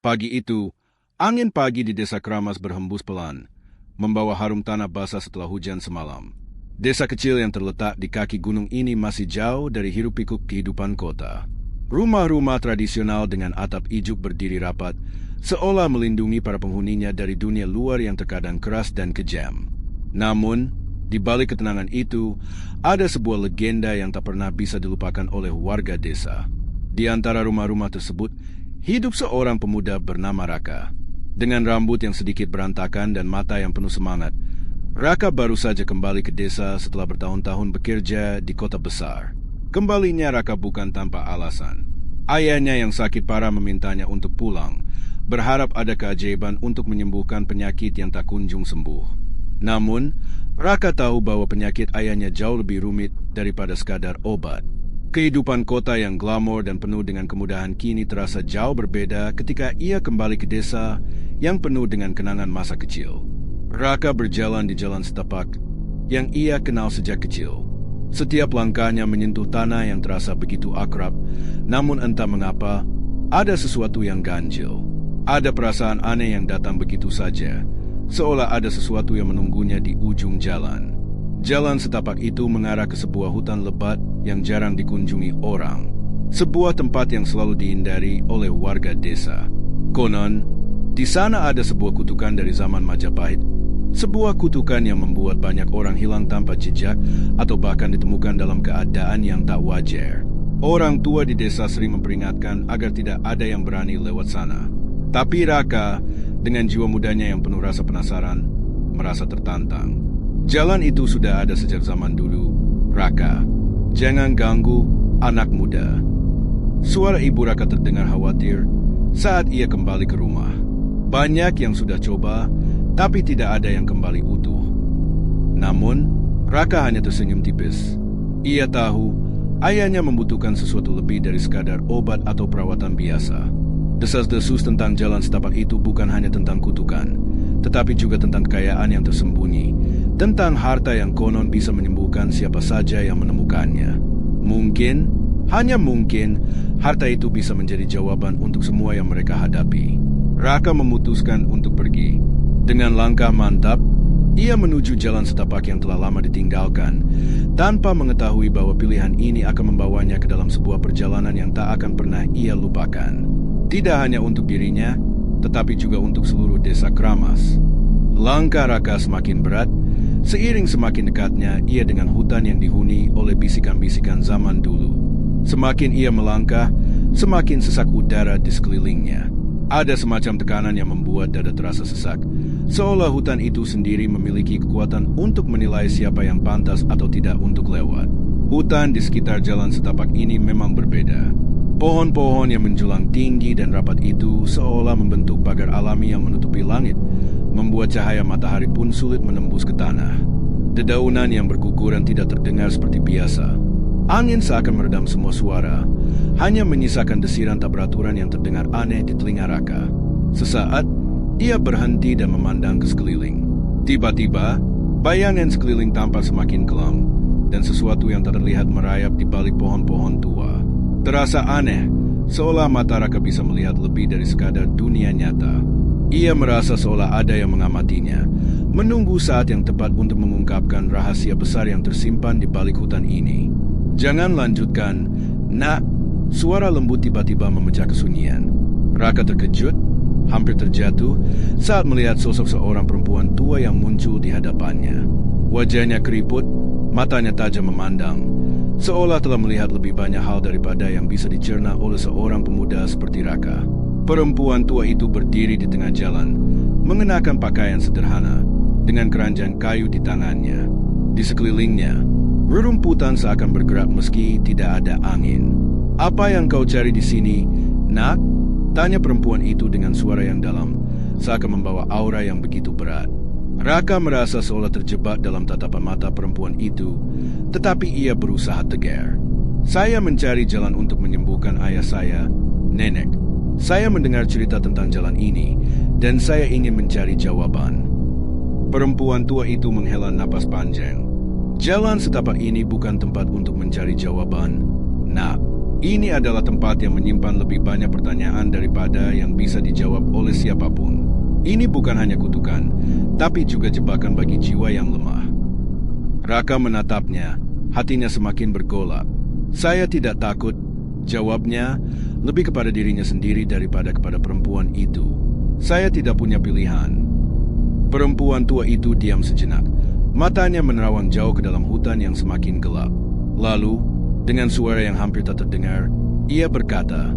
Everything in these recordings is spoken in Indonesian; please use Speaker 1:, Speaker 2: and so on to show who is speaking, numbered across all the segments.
Speaker 1: Pagi itu, angin pagi di desa Kramas berhembus pelan, membawa harum tanah basah setelah hujan semalam. Desa kecil yang terletak di kaki gunung ini masih jauh dari hiruk-pikuk kehidupan kota. Rumah-rumah tradisional dengan atap ijuk berdiri rapat, seolah melindungi para penghuninya dari dunia luar yang terkadang keras dan kejam. Namun, di balik ketenangan itu, ada sebuah legenda yang tak pernah bisa dilupakan oleh warga desa. Di antara rumah-rumah tersebut, hidup seorang pemuda bernama Raka. Dengan rambut yang sedikit berantakan dan mata yang penuh semangat, Raka baru saja kembali ke desa setelah bertahun-tahun bekerja di kota besar. Kembalinya Raka bukan tanpa alasan. Ayahnya yang sakit parah memintanya untuk pulang, berharap ada keajaiban untuk menyembuhkan penyakit yang tak kunjung sembuh. Namun, Raka tahu bahwa penyakit ayahnya jauh lebih rumit daripada sekadar obat. Kehidupan kota yang glamor dan penuh dengan kemudahan kini terasa jauh berbeda ketika ia kembali ke desa yang penuh dengan kenangan masa kecil. Raka berjalan di jalan setapak yang ia kenal sejak kecil. Setiap langkahnya menyentuh tanah yang terasa begitu akrab, namun entah mengapa, ada sesuatu yang ganjil. Ada perasaan aneh yang datang begitu saja, seolah ada sesuatu yang menunggunya di ujung jalan. Jalan setapak itu mengarah ke sebuah hutan lebat yang jarang dikunjungi orang. Sebuah tempat yang selalu dihindari oleh warga desa. Konon, di sana ada sebuah kutukan dari zaman Majapahit. Sebuah kutukan yang membuat banyak orang hilang tanpa jejak atau bahkan ditemukan dalam keadaan yang tak wajar. Orang tua di desa sering memperingatkan agar tidak ada yang berani lewat sana. Tapi Raka, dengan jiwa mudanya yang penuh rasa penasaran, merasa tertantang. Jalan itu sudah ada sejak zaman dulu. Raka, jangan ganggu anak muda. Suara ibu Raka terdengar khawatir saat ia kembali ke rumah. Banyak yang sudah coba, tapi tidak ada yang kembali utuh. Namun, Raka hanya tersenyum tipis. Ia tahu ayahnya membutuhkan sesuatu lebih dari sekadar obat atau perawatan biasa. Desas-desus tentang jalan setapak itu bukan hanya tentang kutukan, tetapi juga tentang kekayaan yang tersembunyi, tentang harta yang konon bisa menyembuhkan siapa saja yang menemukannya. Mungkin, hanya mungkin, harta itu bisa menjadi jawaban untuk semua yang mereka hadapi. Raka memutuskan untuk pergi. Dengan langkah mantap, ia menuju jalan setapak yang telah lama ditinggalkan, tanpa mengetahui bahwa pilihan ini akan membawanya ke dalam sebuah perjalanan yang tak akan pernah ia lupakan. Tidak hanya untuk dirinya, tetapi juga untuk seluruh desa Kramas. Langkah Raka semakin berat, seiring semakin dekatnya ia dengan hutan yang dihuni oleh bisikan-bisikan zaman dulu. Semakin ia melangkah, semakin sesak udara di sekelilingnya. Ada semacam tekanan yang membuat dada terasa sesak, seolah hutan itu sendiri memiliki kekuatan untuk menilai siapa yang pantas atau tidak untuk lewat. Hutan di sekitar jalan setapak ini memang berbeda. Pohon-pohon yang menjulang tinggi dan rapat itu seolah membentuk pagar alami yang menutupi langit, membuat cahaya matahari pun sulit menembus ke tanah. Dedaunan yang berguguran tidak terdengar seperti biasa. Angin seakan meredam semua suara, hanya menyisakan desiran tak beraturan yang terdengar aneh di telinga Raka. Sesaat, ia berhenti dan memandang ke sekeliling. Tiba-tiba, bayangan sekeliling tampak semakin kelam, dan sesuatu yang tak terlihat merayap di balik pohon-pohon tua. Terasa aneh, seolah mata Raka bisa melihat lebih dari sekadar dunia nyata. Ia merasa seolah ada yang mengamatinya, menunggu saat yang tepat untuk mengungkapkan rahasia besar yang tersimpan di balik hutan ini. "Jangan lanjutkan, nak." Suara lembut tiba-tiba memecah kesunyian. Raka terkejut, hampir terjatuh saat melihat sosok seorang perempuan tua yang muncul di hadapannya. Wajahnya keriput, matanya tajam memandang, seolah telah melihat lebih banyak hal daripada yang bisa dicerna oleh seorang pemuda seperti Raka. Perempuan tua itu berdiri di tengah jalan, mengenakan pakaian sederhana, dengan keranjang kayu di tangannya. Di sekelilingnya, rerumputan seakan bergerak meski tidak ada angin. "Apa yang kau cari di sini, nak?" tanya perempuan itu dengan suara yang dalam, seakan membawa aura yang begitu berat. Raka merasa seolah terjebak dalam tatapan mata perempuan itu, tetapi ia berusaha tegar. "Saya mencari jalan untuk menyembuhkan ayah saya, nenek. Saya mendengar cerita tentang jalan ini, dan saya ingin mencari jawaban." Perempuan tua itu menghela napas panjang. "Jalan setapak ini bukan tempat untuk mencari jawaban, nak. Ini adalah tempat yang menyimpan lebih banyak pertanyaan daripada yang bisa dijawab oleh siapapun. Ini bukan hanya kutukan, tapi juga jebakan bagi jiwa yang lemah. Raka menatapnya, hatinya semakin bergolak. Saya tidak takut, jawabnya, lebih kepada dirinya sendiri daripada kepada perempuan itu. Saya tidak punya pilihan. Perempuan tua itu diam sejenak. Matanya menerawang jauh ke dalam hutan yang semakin gelap. Lalu, dengan suara yang hampir tak terdengar, ia berkata,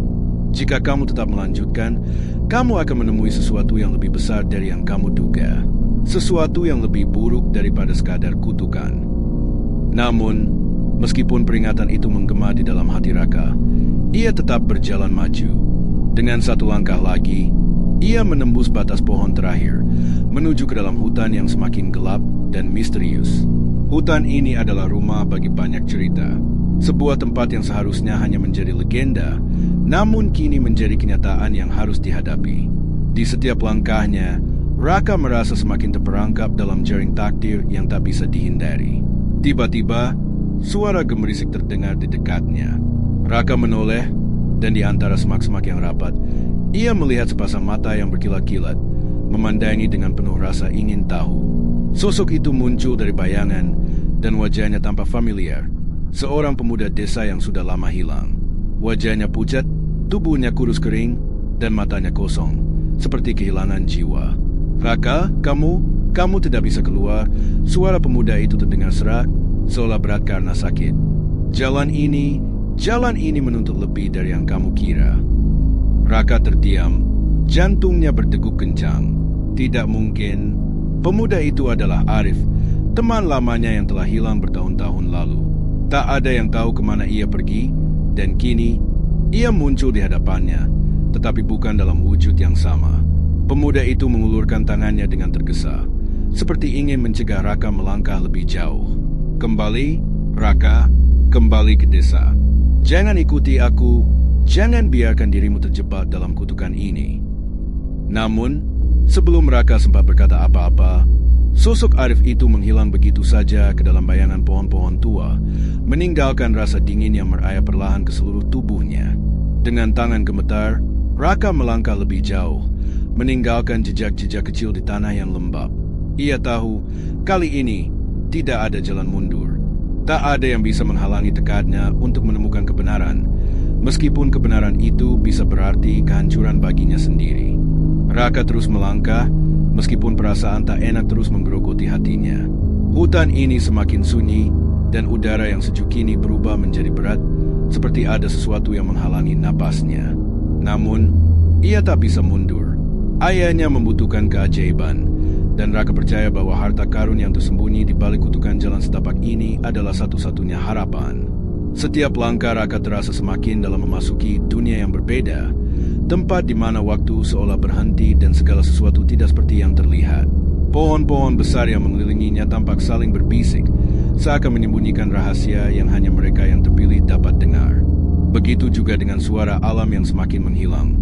Speaker 1: "Jika kamu tetap melanjutkan, kamu akan menemui sesuatu yang lebih besar dari yang kamu duga. Sesuatu yang lebih buruk daripada sekadar kutukan." Namun, meskipun peringatan itu menggema di dalam hati Raka, ia tetap berjalan maju. Dengan satu langkah lagi, ia menembus batas pohon terakhir, menuju ke dalam hutan yang semakin gelap dan misterius. Hutan ini adalah rumah bagi banyak cerita. Sebuah tempat yang seharusnya hanya menjadi legenda, namun kini menjadi kenyataan yang harus dihadapi. Di setiap langkahnya, Raka merasa semakin terperangkap dalam jaring takdir yang tak bisa dihindari. Tiba-tiba, suara gemerisik terdengar di dekatnya. Raka menoleh, dan di antara semak-semak yang rapat, ia melihat sepasang mata yang berkilat-kilat, memandangi dengan penuh rasa ingin tahu. Sosok itu muncul dari bayangan, dan wajahnya tampak familiar. Seorang pemuda desa yang sudah lama hilang. Wajahnya pucat, tubuhnya kurus kering, dan matanya kosong, seperti kehilangan jiwa. "Raka, kamu tidak bisa keluar." Suara pemuda itu terdengar serak, seolah berat karena sakit. Jalan ini menuntut lebih dari yang kamu kira." Raka terdiam, jantungnya berdegup kencang. Tidak mungkin. Pemuda itu adalah Arif, teman lamanya yang telah hilang bertahun-tahun lalu. Tak ada yang tahu kemana ia pergi, dan kini ia muncul di hadapannya, tetapi bukan dalam wujud yang sama. Pemuda itu mengulurkan tangannya dengan tergesa, seperti ingin mencegah Raka melangkah lebih jauh. "Kembali, Raka, kembali ke desa. Jangan ikuti aku, jangan biarkan dirimu terjebak dalam kutukan ini." Namun, sebelum Raka sempat berkata apa-apa, sosok Arif itu menghilang begitu saja ke dalam bayangan pohon-pohon tua, meninggalkan rasa dingin yang merayap perlahan ke seluruh tubuhnya. Dengan tangan gemetar, Raka melangkah lebih jauh, meninggalkan jejak-jejak kecil di tanah yang lembab. Ia tahu, kali ini tidak ada jalan mundur. Tak ada yang bisa menghalangi tekadnya untuk menemukan kebenaran, meskipun kebenaran itu bisa berarti kehancuran baginya sendiri. Raka terus melangkah, meskipun perasaan tak enak terus menggerogoti hatinya. Hutan ini semakin sunyi, dan udara yang sejuk kini berubah menjadi berat, seperti ada sesuatu yang menghalangi napasnya. Namun, ia tak bisa mundur. Ayahnya membutuhkan keajaiban, dan Raka percaya bahwa harta karun yang tersembunyi di balik kutukan jalan setapak ini adalah satu-satunya harapan. Setiap langkah Raka terasa semakin dalam memasuki dunia yang berbeda, tempat di mana waktu seolah berhenti dan segala sesuatu tidak seperti yang terlihat. Pohon-pohon besar yang mengelilinginya tampak saling berbisik, seakan menyembunyikan rahasia yang hanya mereka yang terpilih dapat dengar. Begitu juga dengan suara alam yang semakin menghilang,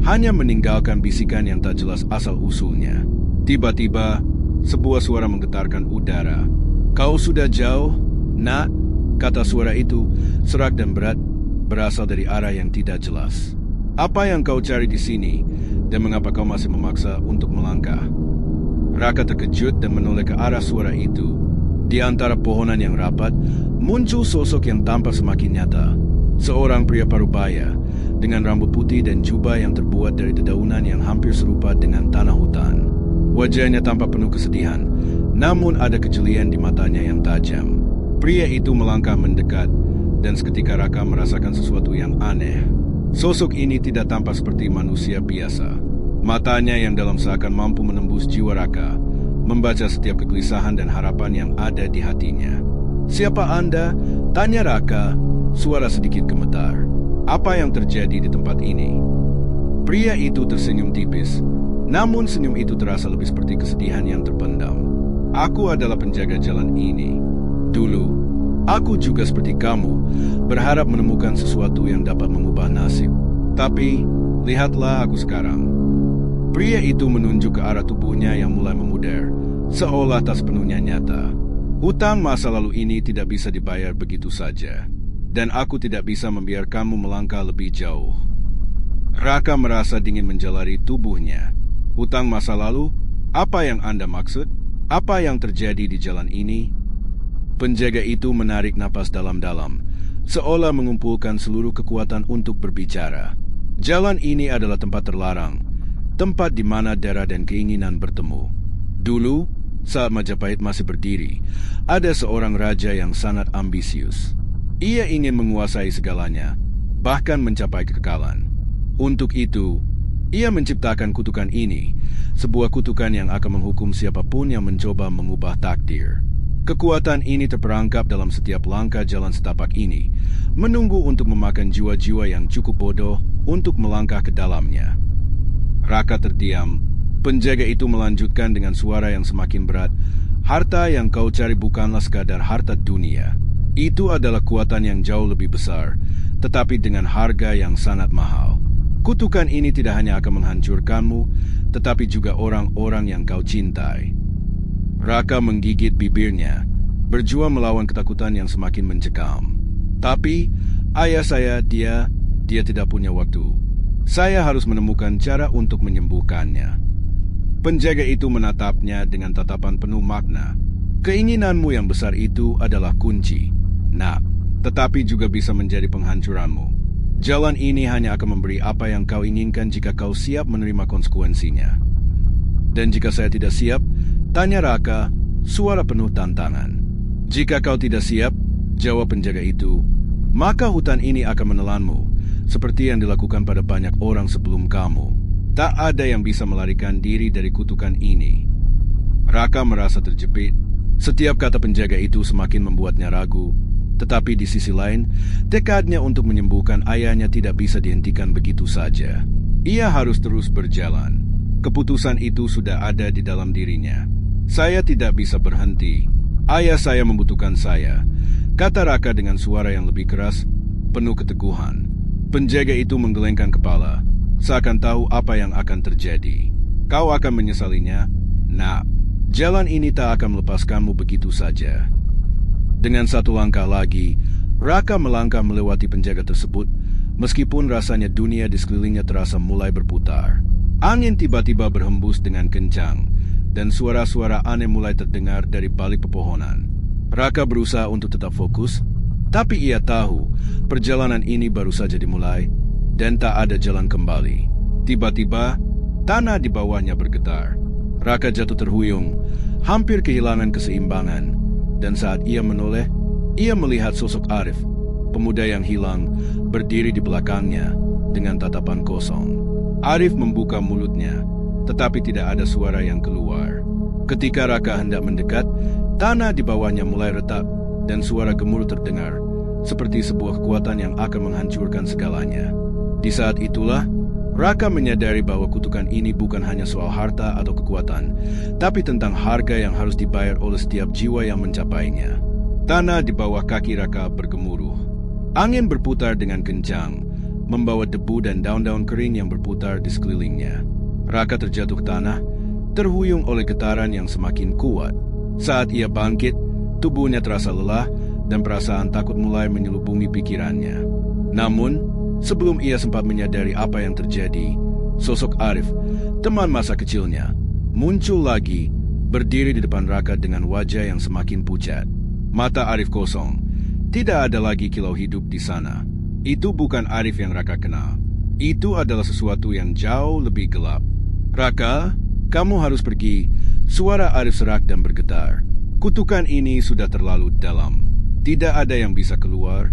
Speaker 1: hanya meninggalkan bisikan yang tak jelas asal-usulnya. Tiba-tiba, sebuah suara menggetarkan udara. "Kau sudah jauh, Nak?" kata suara itu, serak dan berat, berasal dari arah yang tidak jelas. "Apa yang kau cari di sini, dan mengapa kau masih memaksa untuk melangkah?" Raka terkejut dan menoleh ke arah suara itu. Di antara pohonan yang rapat, muncul sosok yang tampak semakin nyata. Seorang pria parubaya, dengan rambut putih dan jubah yang terbuat dari dedaunan yang hampir serupa dengan tanah hutan. Wajahnya tampak penuh kesedihan, namun ada kejelian di matanya yang tajam. Pria itu melangkah mendekat, dan seketika Raka merasakan sesuatu yang aneh. Sosok ini tidak tampak seperti manusia biasa. Matanya yang dalam seakan mampu menembus jiwa Raka, membaca setiap kegelisahan dan harapan yang ada di hatinya. "Siapa Anda?" tanya Raka, suara sedikit gemetar. "Apa yang terjadi di tempat ini?" Pria itu tersenyum tipis, namun senyum itu terasa lebih seperti kesedihan yang terpendam. "Aku adalah penjaga jalan ini. Dulu, aku juga seperti kamu, berharap menemukan sesuatu yang dapat mengubah nasib. Tapi, lihatlah aku sekarang." Pria itu menunjuk ke arah tubuhnya yang mulai memudar, seolah tak sepenuhnya nyata. Hutang masa lalu ini tidak bisa dibayar begitu saja. dan aku tidak bisa membiarkanmu melangkah lebih jauh. Raka merasa dingin menjalari tubuhnya. Hutang masa lalu? Apa yang Anda maksud? Apa yang terjadi di jalan ini? Penjaga itu menarik napas dalam-dalam, seolah mengumpulkan seluruh kekuatan untuk berbicara. Jalan ini adalah tempat terlarang, tempat di mana darah dan keinginan bertemu. Dulu, saat Majapahit masih berdiri, ada seorang raja yang sangat ambisius. Ia ingin menguasai segalanya, bahkan mencapai kekekalan. Untuk itu, ia menciptakan kutukan ini, sebuah kutukan yang akan menghukum siapapun yang mencoba mengubah takdir. Kekuatan ini terperangkap dalam setiap langkah jalan setapak ini, menunggu untuk memakan jiwa-jiwa yang cukup bodoh untuk melangkah ke dalamnya. Raka terdiam. Penjaga itu melanjutkan dengan suara yang semakin berat. Harta yang kau cari bukanlah sekadar harta dunia. Itu adalah kekuatan yang jauh lebih besar, tetapi dengan harga yang sangat mahal. Kutukan ini tidak hanya akan menghancurkanmu, tetapi juga orang-orang yang kau cintai. Raka menggigit bibirnya, berjuang melawan ketakutan yang semakin mencekam. Tapi, ayah saya, dia tidak punya waktu. Saya harus menemukan cara untuk menyembuhkannya. Penjaga itu menatapnya dengan tatapan penuh makna. Keinginanmu yang besar itu adalah kunci, nak, tetapi juga bisa menjadi penghancuranmu. Jalan ini hanya akan memberi apa yang kau inginkan jika kau siap menerima konsekuensinya. Dan jika saya tidak siap, tanya Raka, suara penuh tantangan. Jika kau tidak siap, jawab penjaga itu, maka hutan ini akan menelanmu, seperti yang dilakukan pada banyak orang sebelum kamu. Tak ada yang bisa melarikan diri dari kutukan ini. Raka merasa terjepit. Setiap kata penjaga itu semakin membuatnya ragu. Tetapi di sisi lain, tekadnya untuk menyembuhkan ayahnya tidak bisa dihentikan begitu saja. Ia harus terus berjalan. Keputusan itu sudah ada di dalam dirinya. Saya tidak bisa berhenti. Ayah saya membutuhkan saya, kata Raka dengan suara yang lebih keras, penuh keteguhan. Penjaga itu menggelengkan kepala, seakan tahu apa yang akan terjadi. Kau akan menyesalinya, nak. Jalan ini tak akan melepaskanmu begitu saja. Dengan satu langkah lagi, Raka melangkah melewati penjaga tersebut, meskipun rasanya dunia di sekelilingnya terasa mulai berputar. Angin tiba-tiba berhembus dengan kencang, dan suara-suara aneh mulai terdengar dari balik pepohonan. Raka berusaha untuk tetap fokus, tapi ia tahu perjalanan ini baru saja dimulai, dan tak ada jalan kembali. Tiba-tiba, tanah di bawahnya bergetar. Raka jatuh terhuyung, hampir kehilangan keseimbangan, dan saat ia menoleh, ia melihat sosok Arif, pemuda yang hilang, berdiri di belakangnya dengan tatapan kosong. Arif membuka mulutnya, tetapi tidak ada suara yang keluar. Ketika Raka hendak mendekat, tanah di bawahnya mulai retak dan suara gemuruh terdengar, seperti sebuah kekuatan yang akan menghancurkan segalanya. Di saat itulah, Raka menyadari bahwa kutukan ini bukan hanya soal harta atau kekuatan, tapi tentang harga yang harus dibayar oleh setiap jiwa yang mencapainya. Tanah di bawah kaki Raka bergemuruh. Angin berputar dengan kencang, membawa debu dan daun-daun kering yang berputar di sekelilingnya. Raka terjatuh ke tanah, terhuyung oleh getaran yang semakin kuat. Saat ia bangkit, tubuhnya terasa lelah dan perasaan takut mulai menyelubungi pikirannya. Namun, sebelum ia sempat menyadari apa yang terjadi, sosok Arif, teman masa kecilnya, muncul lagi, berdiri di depan Raka dengan wajah yang semakin pucat. Mata Arif kosong, tidak ada lagi kilau hidup di sana. Itu bukan Arif yang Raka kenal. Itu adalah sesuatu yang jauh lebih gelap. Raka, kamu harus pergi. Suara Arif serak dan bergetar. Kutukan ini sudah terlalu dalam. Tidak ada yang bisa keluar.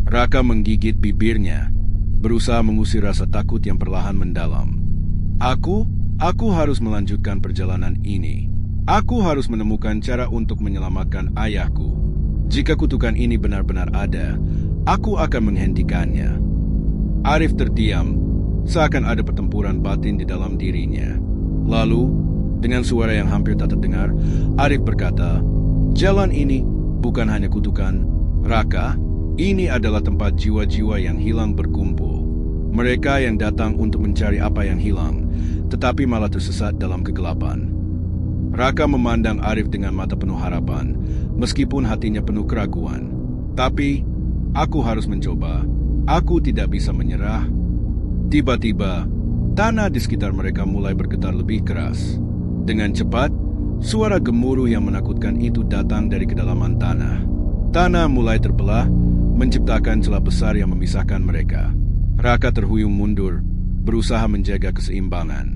Speaker 1: Raka menggigit bibirnya, berusaha mengusir rasa takut yang perlahan mendalam. Aku harus melanjutkan perjalanan ini. Aku harus menemukan cara untuk menyelamatkan ayahku. Jika kutukan ini benar-benar ada, aku akan menghentikannya. Arif terdiam, seakan ada pertempuran batin di dalam dirinya. Lalu, dengan suara yang hampir tak terdengar, Arif berkata, jalan ini bukan hanya kutukan, Raka, ini adalah tempat jiwa-jiwa yang hilang berkumpul. Mereka yang datang untuk mencari apa yang hilang, tetapi malah tersesat dalam kegelapan. Raka memandang Arif dengan mata penuh harapan, meskipun hatinya penuh keraguan. Tapi, Aku harus mencoba. Aku tidak bisa menyerah. Tiba-tiba, tanah di sekitar mereka mulai bergetar lebih keras. Dengan cepat, suara gemuruh yang menakutkan itu datang dari kedalaman tanah. Tanah mulai terbelah, menciptakan celah besar yang memisahkan mereka. Raka terhuyung mundur, berusaha menjaga keseimbangan.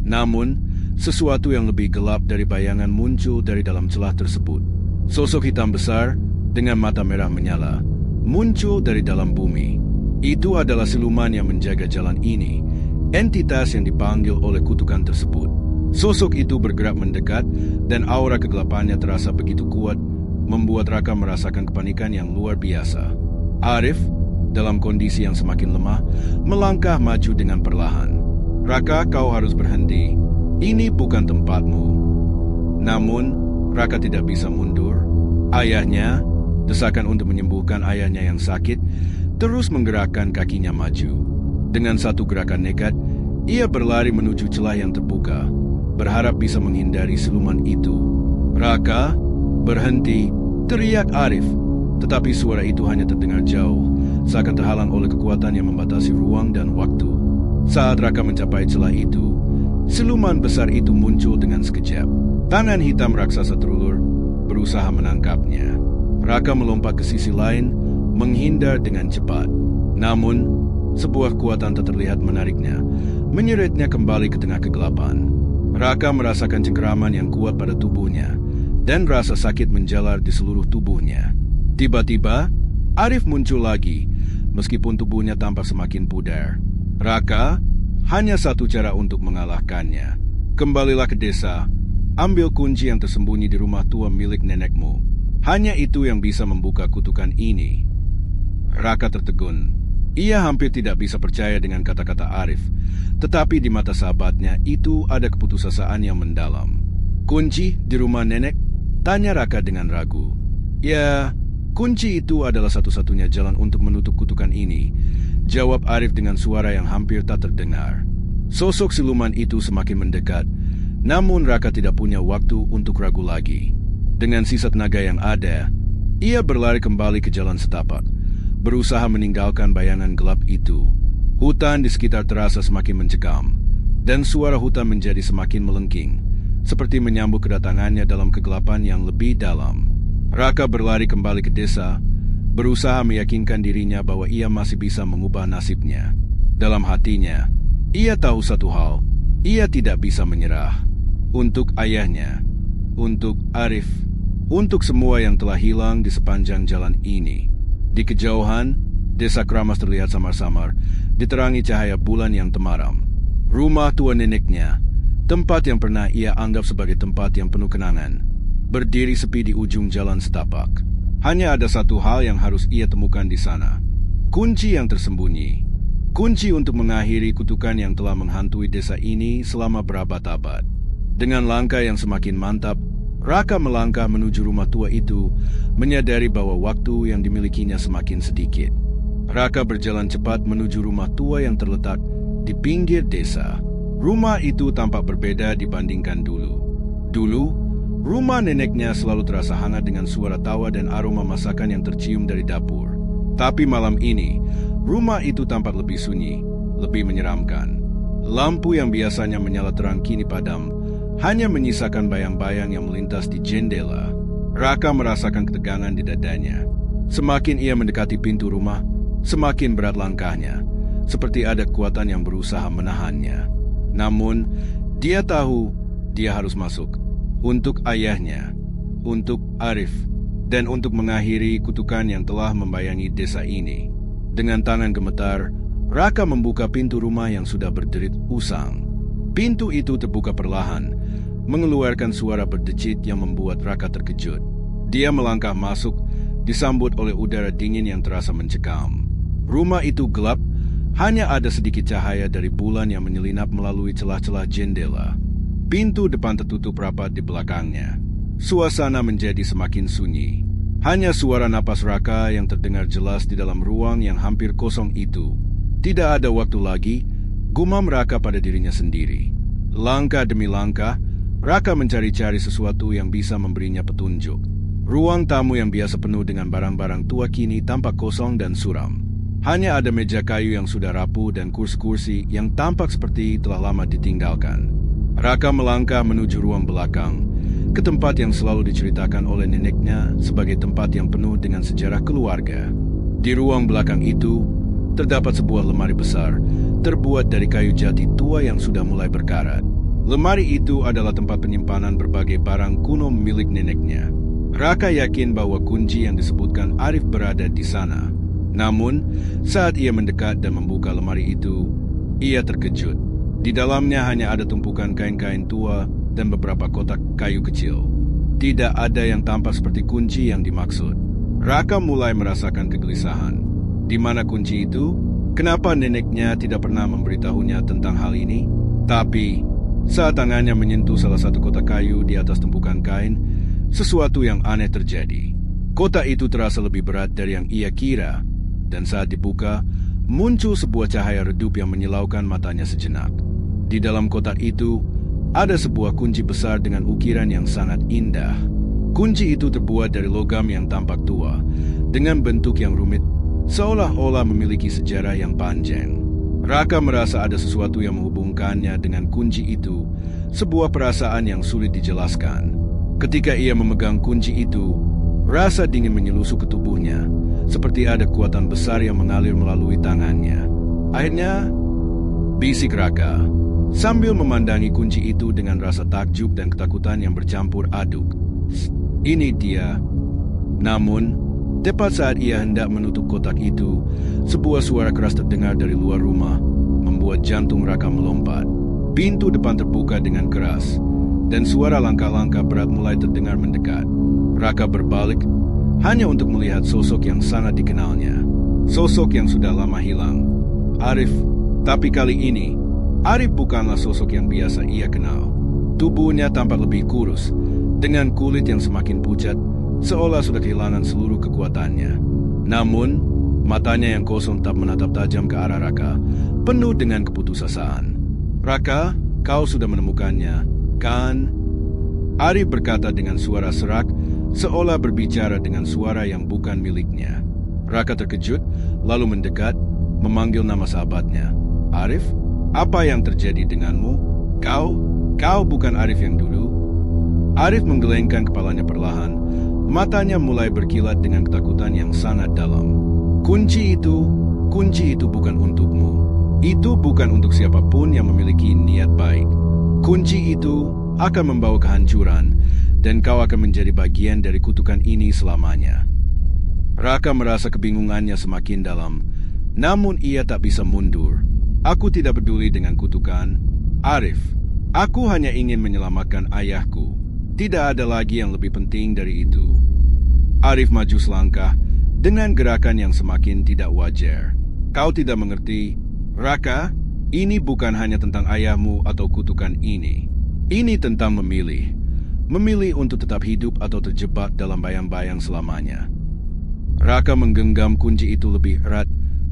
Speaker 1: Namun, sesuatu yang lebih gelap dari bayangan muncul dari dalam celah tersebut. Sosok hitam besar dengan mata merah menyala muncul dari dalam bumi. Itu adalah siluman yang menjaga jalan ini, entitas yang dipanggil oleh kutukan tersebut. Sosok itu bergerak mendekat dan aura kegelapannya terasa begitu kuat, membuat Raka merasakan kepanikan yang luar biasa. Arif, dalam kondisi yang semakin lemah, melangkah maju dengan perlahan. Raka, kau harus berhenti. Ini bukan tempatmu. Namun, Raka tidak bisa mundur. Ayahnya, desakan untuk menyembuhkan ayahnya yang sakit, terus menggerakkan kakinya maju. Dengan satu gerakan nekat, ia berlari menuju celah yang terbuka, berharap bisa menghindari siluman itu. Raka, berhenti, teriak Arif. Tetapi suara itu hanya terdengar jauh, seakan terhalang oleh kekuatan yang membatasi ruang dan waktu. Saat Raka mencapai celah itu, siluman besar itu muncul dengan sekejap. Tangan hitam raksasa terulur, berusaha menangkapnya. Raka melompat ke sisi lain, menghindar dengan cepat. Namun, sebuah kekuatan tak terlihat menariknya, menyeretnya kembali ke tengah kegelapan. Raka merasakan cengkeraman yang kuat pada tubuhnya, dan rasa sakit menjalar di seluruh tubuhnya. Tiba-tiba, Arif muncul lagi, meskipun tubuhnya tampak semakin pudar. Raka, hanya satu cara untuk mengalahkannya. Kembalilah ke desa, ambil kunci yang tersembunyi di rumah tua milik nenekmu. Hanya itu yang bisa membuka kutukan ini. Raka tertegun. Ia hampir tidak bisa percaya dengan kata-kata Arif, tetapi di mata sahabatnya itu ada keputusasaan yang mendalam. Kunci di rumah nenek? Tanya Raka dengan ragu. Ya, kunci itu adalah satu-satunya jalan untuk menutup kutukan ini, jawab Arif dengan suara yang hampir tak terdengar. Sosok siluman itu semakin mendekat, namun Raka tidak punya waktu untuk ragu lagi. Dengan sisa tenaga yang ada, ia berlari kembali ke jalan setapak, berusaha meninggalkan bayangan gelap itu. Hutan di sekitar terasa semakin mencekam, dan suara hutan menjadi semakin melengking, seperti menyambut kedatangannya dalam kegelapan yang lebih dalam. Raka berlari kembali ke desa, berusaha meyakinkan dirinya bahwa ia masih bisa mengubah nasibnya. Dalam hatinya, ia tahu satu hal, ia tidak bisa menyerah. Untuk ayahnya, untuk Arif, untuk semua yang telah hilang di sepanjang jalan ini. Di kejauhan, desa Kramas terlihat samar-samar, diterangi cahaya bulan yang temaram. Rumah tua neneknya, tempat yang pernah ia anggap sebagai tempat yang penuh kenangan, berdiri sepi di ujung jalan setapak. Hanya ada satu hal yang harus ia temukan di sana. Kunci yang tersembunyi. Kunci untuk mengakhiri kutukan yang telah menghantui desa ini selama berabad-abad. Dengan langkah yang semakin mantap, Raka melangkah menuju rumah tua itu, menyadari bahwa waktu yang dimilikinya semakin sedikit. Raka berjalan cepat menuju rumah tua yang terletak di pinggir desa. Rumah itu tampak berbeda dibandingkan dulu. Dulu, rumah neneknya selalu terasa hangat dengan suara tawa dan aroma masakan yang tercium dari dapur. Tapi malam ini, rumah itu tampak lebih sunyi, lebih menyeramkan. Lampu yang biasanya menyala terang kini padam, hanya menyisakan bayang-bayang yang melintas di jendela. Raka merasakan ketegangan di dadanya. Semakin ia mendekati pintu rumah, semakin berat langkahnya, seperti ada kekuatan yang berusaha menahannya. Namun, dia tahu dia harus masuk. Untuk ayahnya, untuk Arif, dan untuk mengakhiri kutukan yang telah membayangi desa ini. Dengan tangan gemetar, Raka membuka pintu rumah yang sudah berderit usang. Pintu itu terbuka perlahan, mengeluarkan suara berdecit yang membuat Raka terkejut. Dia melangkah masuk, disambut oleh udara dingin yang terasa mencekam. Rumah itu gelap, hanya ada sedikit cahaya dari bulan yang menyelinap melalui celah-celah jendela. Pintu depan tertutup rapat di belakangnya. Suasana menjadi semakin sunyi. Hanya suara napas Raka yang terdengar jelas di dalam ruang yang hampir kosong itu. Tidak ada waktu lagi, gumam Raka pada dirinya sendiri. Langkah demi langkah, Raka mencari-cari sesuatu yang bisa memberinya petunjuk. Ruang tamu yang biasa penuh dengan barang-barang tua kini tampak kosong dan suram. Hanya ada meja kayu yang sudah rapuh dan kursi-kursi yang tampak seperti telah lama ditinggalkan. Raka melangkah menuju ruang belakang, ke tempat yang selalu diceritakan oleh neneknya sebagai tempat yang penuh dengan sejarah keluarga. Di ruang belakang itu, terdapat sebuah lemari besar, terbuat dari kayu jati tua yang sudah mulai berkarat. Lemari itu adalah tempat penyimpanan berbagai barang kuno milik neneknya. Raka yakin bahwa kunci yang disebutkan Arif berada di sana. Namun, saat ia mendekat dan membuka lemari itu, ia terkejut. Di dalamnya hanya ada tumpukan kain-kain tua dan beberapa kotak kayu kecil. Tidak ada yang tampak seperti kunci yang dimaksud. Raka mulai merasakan kegelisahan. Di mana kunci itu? Kenapa neneknya tidak pernah memberitahunya tentang hal ini? Tapi, saat tangannya menyentuh salah satu kotak kayu di atas tumpukan kain, sesuatu yang aneh terjadi. Kotak itu terasa lebih berat dari yang ia kira, dan saat dibuka, muncul sebuah cahaya redup yang menyilaukan matanya sejenak. Di dalam kotak itu, ada sebuah kunci besar dengan ukiran yang sangat indah. Kunci itu terbuat dari logam yang tampak tua, dengan bentuk yang rumit, seolah-olah memiliki sejarah yang panjang. Raka merasa ada sesuatu yang menghubungkannya dengan kunci itu, sebuah perasaan yang sulit dijelaskan. Ketika ia memegang kunci itu, rasa dingin menyelusup ke tubuhnya, seperti ada kekuatan besar yang mengalir melalui tangannya. Akhirnya, bisik Raka, sambil memandangi kunci itu dengan rasa takjub dan ketakutan yang bercampur aduk. Ini dia. Namun, tepat saat ia hendak menutup kotak itu, sebuah suara keras terdengar dari luar rumah, membuat jantung Raka melompat. Pintu depan terbuka dengan keras, dan suara langkah-langkah berat mulai terdengar mendekat. Raka berbalik, hanya untuk melihat sosok yang sangat dikenalnya. Sosok yang sudah lama hilang. Arif. Tapi kali ini, Arif bukanlah sosok yang biasa ia kenal. Tubuhnya tampak lebih kurus, dengan kulit yang semakin pucat, seolah sudah kehilangan seluruh kekuatannya. Namun, matanya yang kosong tak menatap tajam ke arah Raka, penuh dengan keputusasaan. Raka, kau sudah menemukannya, kan? Arif berkata dengan suara serak, seolah berbicara dengan suara yang bukan miliknya. Raka terkejut, lalu mendekat, memanggil nama sahabatnya. Arif, apa yang terjadi denganmu? Kau bukan Arif yang dulu? Arif menggelengkan kepalanya perlahan, matanya mulai berkilat dengan ketakutan yang sangat dalam. Kunci itu bukan untukmu. Itu bukan untuk siapapun yang memiliki niat baik. Kunci itu akan membawa kehancuran, dan kau akan menjadi bagian dari kutukan ini selamanya. Raka merasa kebingungannya semakin dalam, namun ia tak bisa mundur. Aku tidak peduli dengan kutukan. Arif, aku hanya ingin menyelamatkan ayahku. Tidak ada lagi yang lebih penting dari itu. Arif maju selangkah, dengan gerakan yang semakin tidak wajar. Kau tidak mengerti, Raka, ini bukan hanya tentang ayahmu atau kutukan ini. Ini tentang memilih. Memilih untuk tetap hidup atau terjebak dalam bayang-bayang selamanya. Raka menggenggam kunci itu lebih erat,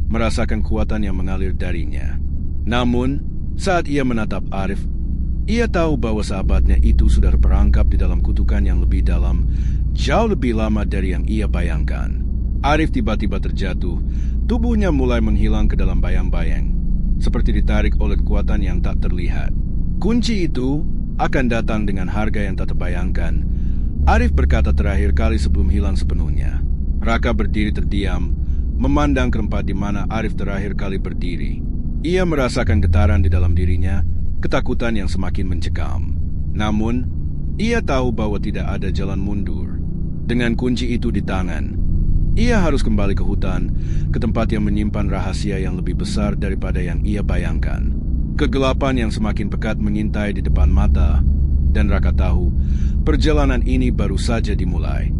Speaker 1: merasakan kekuatan yang mengalir darinya. Namun, saat ia menatap Arif, ia tahu bahwa sahabatnya itu sudah terperangkap di dalam kutukan yang lebih dalam, jauh lebih lama dari yang ia bayangkan. Arif tiba-tiba terjatuh, tubuhnya mulai menghilang ke dalam bayang-bayang, seperti ditarik oleh kekuatan yang tak terlihat. Kunci itu akan datang dengan harga yang tak terbayangkan, Arif berkata terakhir kali sebelum hilang sepenuhnya. Raka berdiri terdiam, memandang ke tempat di mana Arif terakhir kali berdiri. Ia merasakan getaran di dalam dirinya, ketakutan yang semakin mencekam. Namun, ia tahu bahwa tidak ada jalan mundur. Dengan kunci itu di tangan, ia harus kembali ke hutan, ke tempat yang menyimpan rahasia yang lebih besar daripada yang ia bayangkan. Kegelapan yang semakin pekat mengintai di depan mata, dan Raka tahu perjalanan ini baru saja dimulai.